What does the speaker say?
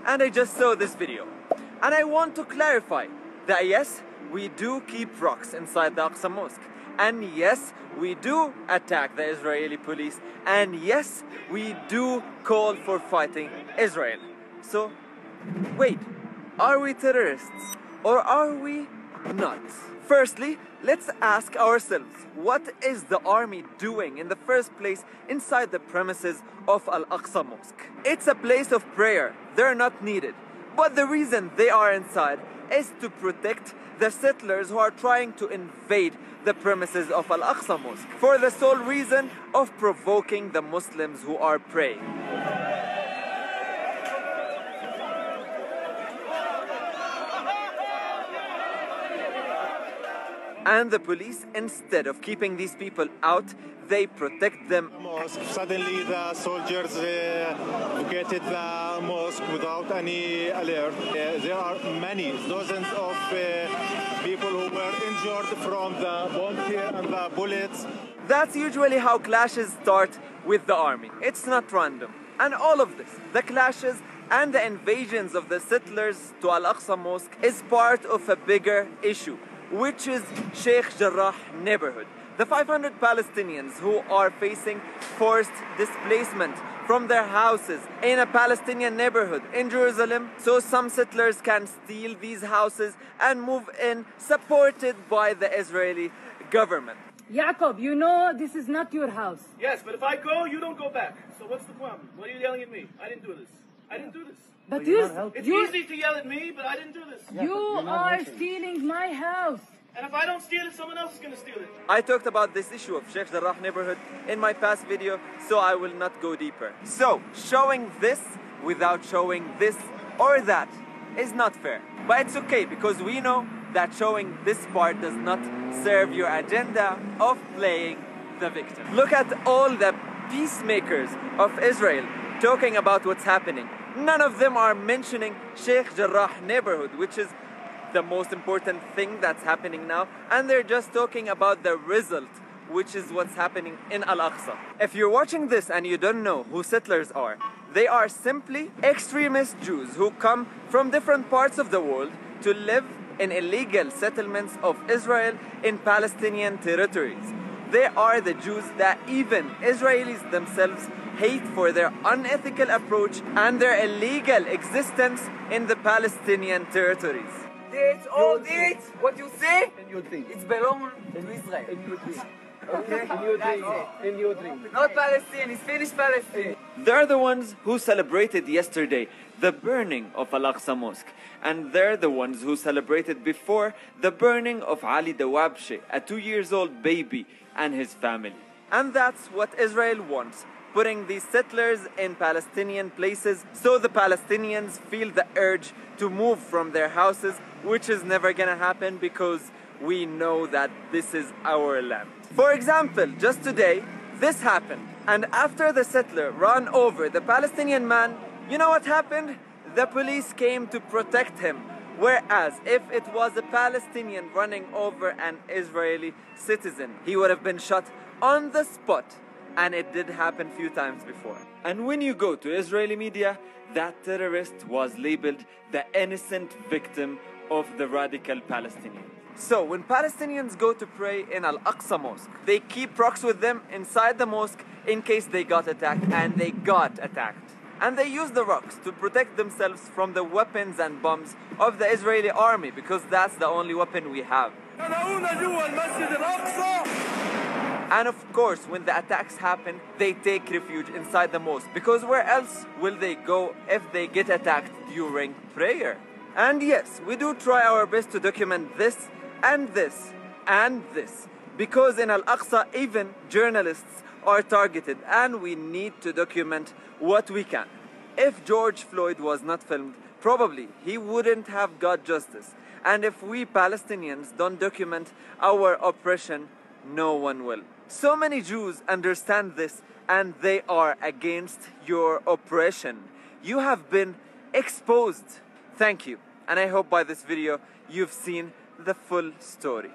and I just saw this video. And I want to clarify that yes, we do keep rocks inside the Aqsa Mosque. And yes, we do attack the Israeli police. And yes, we do call for fighting Israel. So, wait, are we terrorists or are we not? Firstly, let's ask ourselves, what is the army doing in the first place inside the premises of Al-Aqsa Mosque? It's a place of prayer. They're not needed. But the reason they are inside is to protect the settlers who are trying to invade the premises of Al-Aqsa Mosque for the sole reason of provoking the Muslims who are praying. And the police, instead of keeping these people out, they protect them. Suddenly the soldiers vacated the mosque without any alert. There are many, dozens of people who were injured from the bombs here and the bullets. That's usually how clashes start with the army. It's not random. And all of this, the clashes and the invasions of the settlers to Al-Aqsa Mosque, is part of a bigger issue, which is Sheikh Jarrah neighborhood. The 500 Palestinians who are facing forced displacement from their houses in a Palestinian neighborhood in Jerusalem, so some settlers can steal these houses and move in, supported by the Israeli government. Jacob, you know this is not your house. Yes, but if I go, you don't go back. So what's the problem? What are you yelling at me? I didn't do this. I didn't do this. But it's easy to yell at me, but I didn't do this. You are stealing my house. And if I don't steal it, someone else is going to steal it. I talked about this issue of Sheikh Jarrah neighborhood in my past video, so I will not go deeper. So, showing this without showing this or that is not fair. But it's okay, because we know that showing this part does not serve your agenda of playing the victim. Look at all the peacemakers of Israel talking about what's happening. None of them are mentioning Sheikh Jarrah neighborhood, which is the most important thing that's happening now, and they're just talking about the result, which is what's happening in Al-Aqsa. If you're watching this and you don't know who settlers are, they are simply extremist Jews who come from different parts of the world to live in illegal settlements of Israel in Palestinian territories. They are the Jews that even Israelis themselves hate for their unethical approach and their illegal existence in the Palestinian territories. It's all it. What you say? It's belong to Israel. Okay? In your dream. Not Palestine. It's finished Palestine. They're the ones who celebrated yesterday the burning of Al-Aqsa Mosque. And they're the ones who celebrated before the burning of Ali Dawabshe, a 2-year-old baby, and his family. And that's what Israel wants, putting these settlers in Palestinian places so the Palestinians feel the urge to move from their houses, which is never gonna happen because we know that this is our land. For example, just today, this happened. And after the settler ran over the Palestinian man, you know what happened? The police came to protect him. Whereas if it was a Palestinian running over an Israeli citizen, he would have been shot on the spot. And it did happen a few times before. And when you go to Israeli media, that terrorist was labeled the innocent victim of the radical Palestinians. So when Palestinians go to pray in Al-Aqsa Mosque, they keep rocks with them inside the mosque in case they got attacked, and they got attacked. And they use the rocks to protect themselves from the weapons and bombs of the Israeli army, because that's the only weapon we have. And of course, when the attacks happen, they take refuge inside the mosque, because where else will they go if they get attacked during prayer? And yes, we do try our best to document this and this and this, because in Al-Aqsa even journalists are targeted, and we need to document what we can. If George Floyd was not filmed, probably he wouldn't have got justice. And if we Palestinians don't document our oppression, no one will. So many Jews understand this, and they are against your oppression. You have been exposed. Thank you. And I hope by this video you've seen the full story.